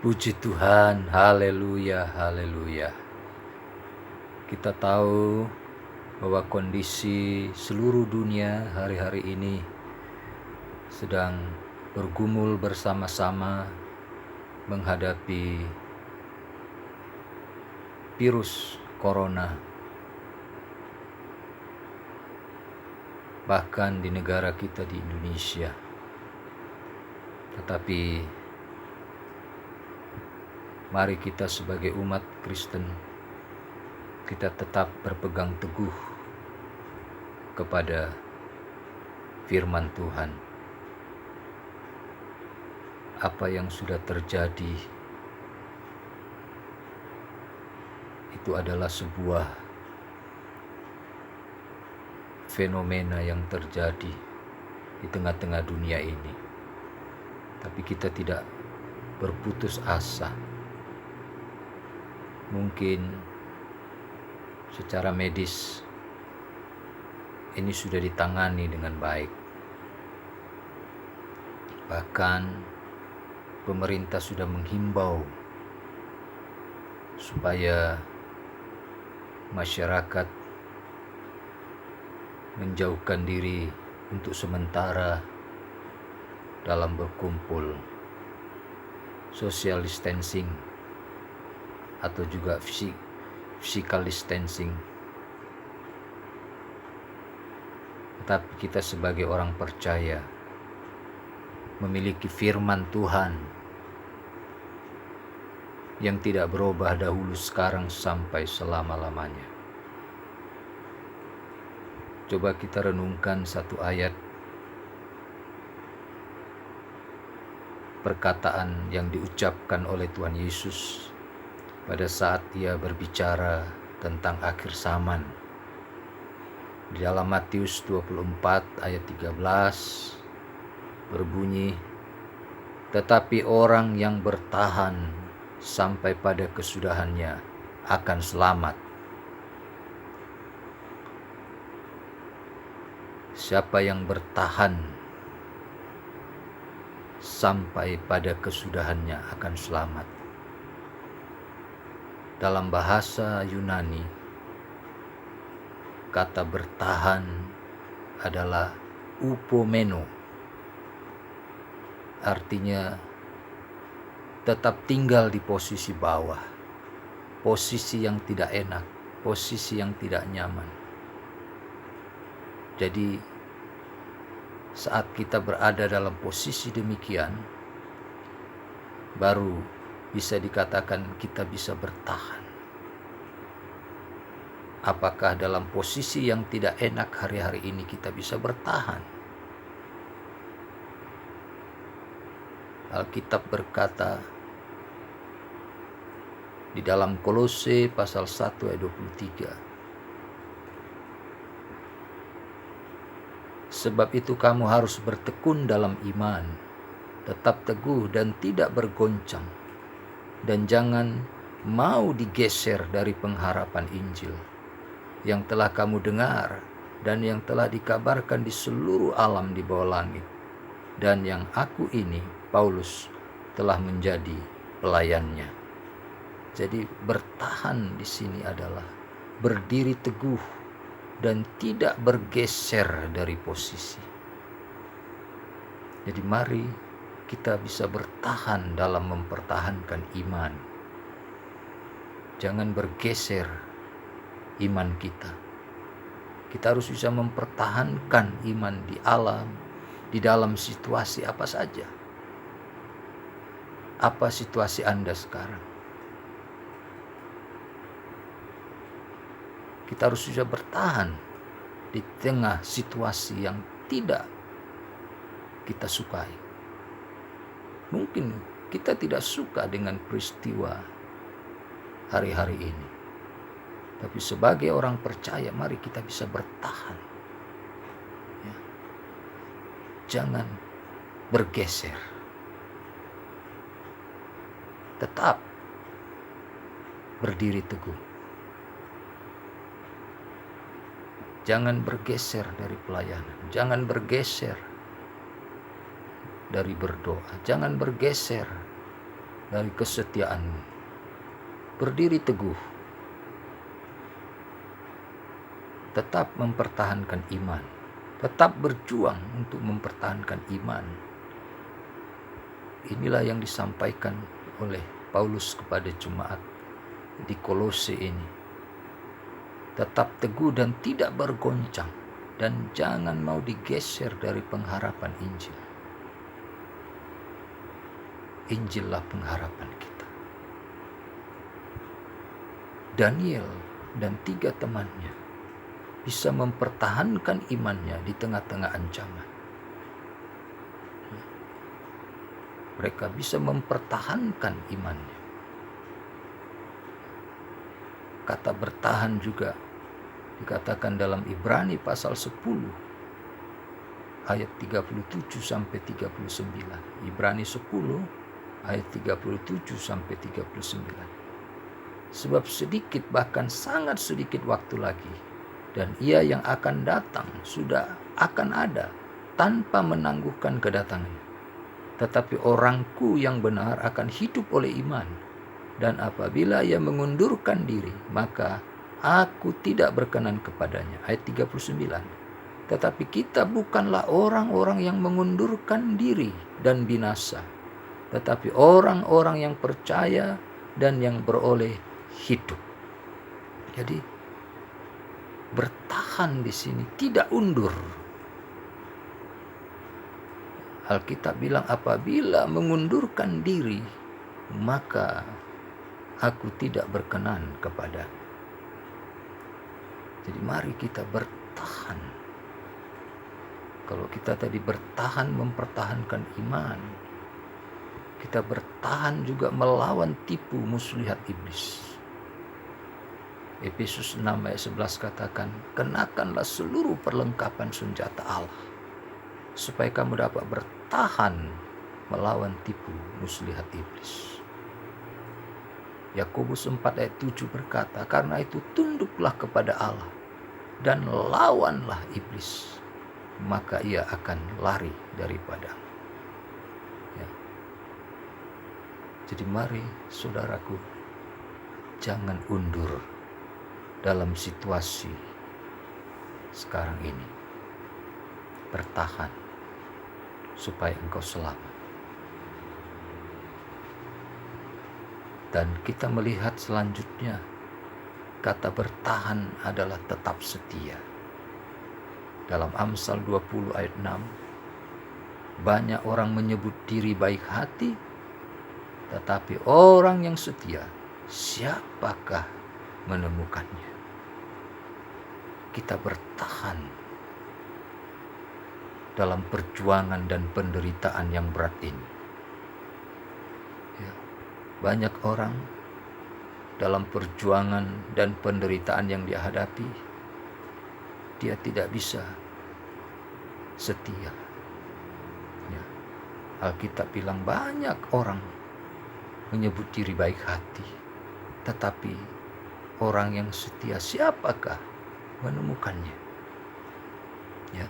Puji Tuhan, haleluya, haleluya. Kita tahu bahwa kondisi seluruh dunia hari-hari ini sedang bergumul bersama-sama menghadapi virus corona. Bahkan di negara kita di Indonesia. Tetapi mari kita sebagai umat Kristen, kita tetap berpegang teguh kepada firman Tuhan. Apa yang sudah terjadi itu adalah sebuah fenomena yang terjadi di tengah-tengah dunia ini. Tapi kita tidak berputus asa. Mungkin secara medis ini sudah ditangani dengan baik. Bahkan pemerintah sudah menghimbau supaya masyarakat menjauhkan diri untuk sementara dalam berkumpul, social distancing atau juga physical distancing. Tetapi kita sebagai orang percaya memiliki firman Tuhan yang tidak berubah dahulu, sekarang, sampai selama-lamanya. Coba kita renungkan satu ayat perkataan yang diucapkan oleh Tuhan Yesus pada saat Dia berbicara tentang akhir zaman. Di dalam Matius 24 ayat 13 berbunyi, "Tetapi orang yang bertahan sampai pada kesudahannya akan selamat." Siapa yang bertahan sampai pada kesudahannya akan selamat. Dalam bahasa Yunani, kata bertahan adalah upomeno. Artinya tetap tinggal di posisi bawah, posisi yang tidak enak, posisi yang tidak nyaman. Jadi saat kita berada dalam posisi demikian, baru bisa dikatakan kita bisa bertahan. Apakah dalam posisi yang tidak enak hari-hari ini kita bisa bertahan? Alkitab berkata di dalam Kolose pasal 1 ayat 23, "Sebab itu kamu harus bertekun dalam iman, tetap teguh dan tidak bergoncang, dan jangan mau digeser dari pengharapan Injil yang telah kamu dengar dan yang telah dikabarkan di seluruh alam di bawah langit, dan yang aku ini, Paulus, telah menjadi pelayannya." Jadi bertahan di sini adalah berdiri teguh dan tidak bergeser dari posisi. Jadi mari kita bisa bertahan dalam mempertahankan iman. Jangan bergeser iman kita. Kita harus bisa mempertahankan iman di alam, di dalam situasi apa saja. Apa situasi Anda sekarang? Kita harus bisa bertahan di tengah situasi yang tidak kita sukai. Mungkin kita tidak suka dengan peristiwa hari-hari ini. Tapi sebagai orang percaya, mari kita bisa bertahan. Ya. Jangan bergeser. Tetap berdiri teguh. Jangan bergeser dari pelayanan. Jangan bergeser dari berdoa. Jangan bergeser dari kesetiaanmu. Berdiri teguh, tetap mempertahankan iman, tetap berjuang untuk mempertahankan iman. Inilah yang disampaikan oleh Paulus kepada jemaat di Kolose ini. Tetap teguh dan tidak bergoncang, dan jangan mau digeser dari pengharapan Injil. Injillah pengharapan kita. Daniel dan 3 temannya bisa mempertahankan imannya di tengah-tengah ancaman. Mereka bisa mempertahankan imannya. Kata bertahan juga dikatakan dalam Ibrani pasal 10 ayat 37 sampai 39. Ibrani 10 ayat 37 sampai 39. Sebab sedikit, bahkan sangat sedikit waktu lagi, dan Ia yang akan datang sudah akan ada tanpa menangguhkan kedatangannya. Tetapi orangku yang benar akan hidup oleh iman. Dan apabila ia mengundurkan diri, maka aku tidak berkenan kepadanya. Ayat 39. Tetapi kita bukanlah orang-orang yang mengundurkan diri dan binasa, tetapi orang-orang yang percaya dan yang beroleh hidup. Jadi bertahan di sini, tidak undur. Alkitab bilang apabila mengundurkan diri, maka aku tidak berkenan kepada. Jadi mari kita bertahan. Kalau kita tadi bertahan mempertahankan iman, kita bertahan juga melawan tipu muslihat iblis. Efesus 6 ayat 11 katakan, kenakanlah seluruh perlengkapan senjata Allah, supaya kamu dapat bertahan melawan tipu muslihat iblis. Yakobus 4 ayat 7 berkata, karena itu tunduklah kepada Allah dan lawanlah iblis, maka ia akan lari daripadamu. Ya. Jadi mari saudaraku, jangan undur dalam situasi sekarang ini. Bertahan supaya engkau selamat. Dan kita melihat selanjutnya, kata bertahan adalah tetap setia. Dalam Amsal 20 ayat 6, banyak orang menyebut diri baik hati, tetapi orang yang setia, siapakah menemukannya? Kita bertahan dalam perjuangan dan penderitaan yang berat ini. Banyak orang dalam perjuangan dan penderitaan yang dia hadapi, dia tidak bisa setia. Ya. Alkitab bilang banyak orang menyebut diri baik hati, tetapi orang yang setia, siapakah menemukannya? Ya.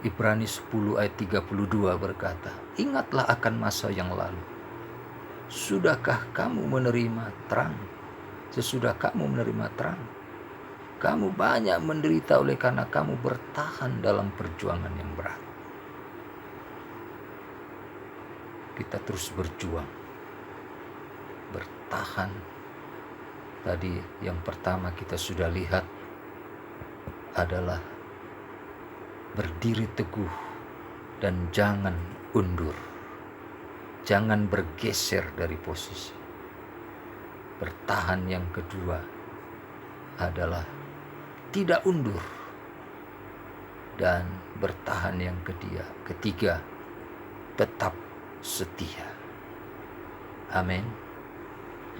Ibrani 10 ayat 32 berkata, ingatlah akan masa yang lalu. Sudahkah kamu menerima terang? Sesudah kamu menerima terang, kamu banyak menderita oleh karena kamu bertahan dalam perjuangan yang berat. Kita terus berjuang, bertahan. Tadi yang pertama kita sudah lihat adalah berdiri teguh dan jangan undur. Jangan bergeser dari posisi. Bertahan yang kedua adalah tidak undur. Dan bertahan yang ketiga tetap setia. Amin.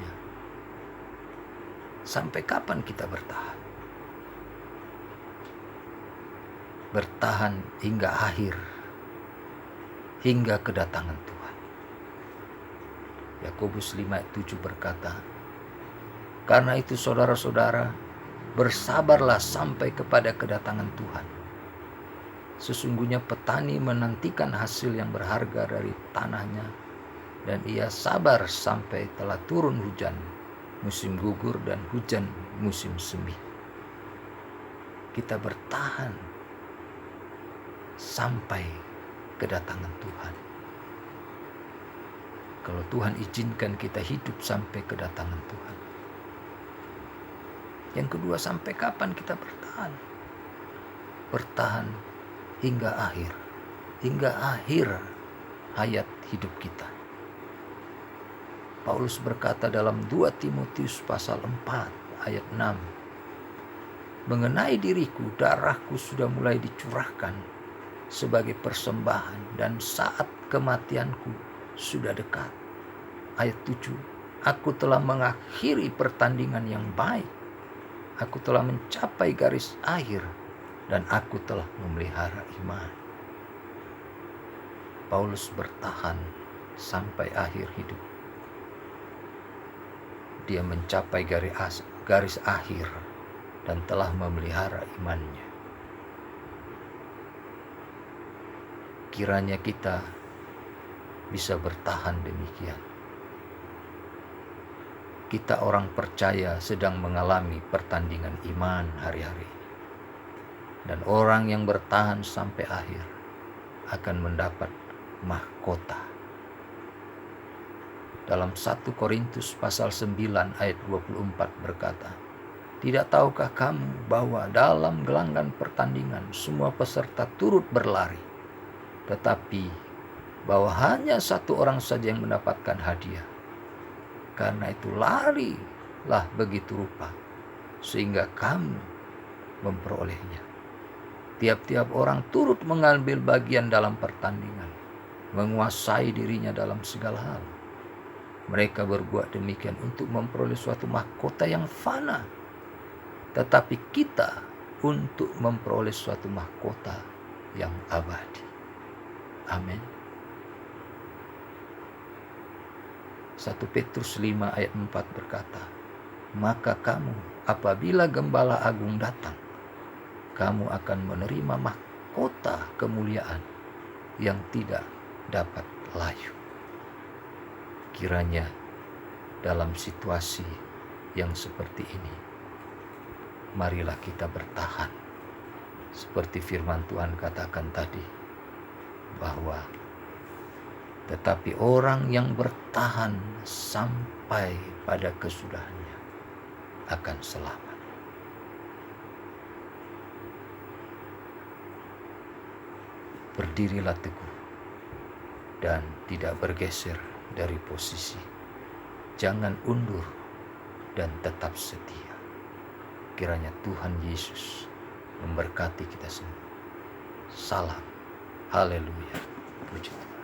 Ya. Sampai kapan kita bertahan? Bertahan hingga akhir, hingga kedatangan Tuhan. Yakobus 5 ayat 7 berkata, karena itu saudara-saudara, bersabarlah sampai kepada kedatangan Tuhan. Sesungguhnya petani menantikan hasil yang berharga dari tanahnya, dan ia sabar sampai telah turun hujan musim gugur dan hujan musim semi. Kita bertahan sampai kedatangan Tuhan. Kalau Tuhan izinkan kita hidup sampai kedatangan Tuhan. Yang kedua, sampai kapan kita bertahan? Bertahan hingga akhir hayat hidup kita. Paulus berkata dalam 2 Timotius pasal 4 ayat 6, mengenai diriku, darahku sudah mulai dicurahkan sebagai persembahan, dan saat kematianku sudah dekat. Ayat 7, aku telah mengakhiri pertandingan yang baik, aku telah mencapai garis akhir, dan aku telah memelihara iman. Paulus bertahan sampai akhir hidup. Dia mencapai garis akhir dan telah memelihara imannya. Kiranya kita bisa bertahan demikian. Kita orang percaya sedang mengalami pertandingan iman hari-hari. Dan orang yang bertahan sampai akhir akan mendapat mahkota. Dalam 1 Korintus pasal 9 ayat 24 berkata, tidak tahukah kamu bahwa dalam gelanggang pertandingan semua peserta turut berlari, tetapi bahwa hanya satu orang saja yang mendapatkan hadiah. Karena itu larilah begitu rupa, sehingga kamu memperolehnya. Tiap-tiap orang turut mengambil bagian dalam pertandingan, menguasai dirinya dalam segala hal. Mereka berbuat demikian untuk memperoleh suatu mahkota yang fana, tetapi kita untuk memperoleh suatu mahkota yang abadi. Amin. 1 Petrus 5 ayat 4 berkata, maka kamu apabila Gembala Agung datang, kamu akan menerima mahkota kemuliaan yang tidak dapat layu. Kiranya dalam situasi yang seperti ini, marilah kita bertahan. Seperti firman Tuhan katakan tadi, bahwa tetapi orang yang bertahan sampai pada kesudahannya akan selamat. Berdirilah teguh dan tidak bergeser dari posisi. Jangan undur dan tetap setia. Kiranya Tuhan Yesus memberkati kita semua. Salam. Haleluya. Puji Tuhan.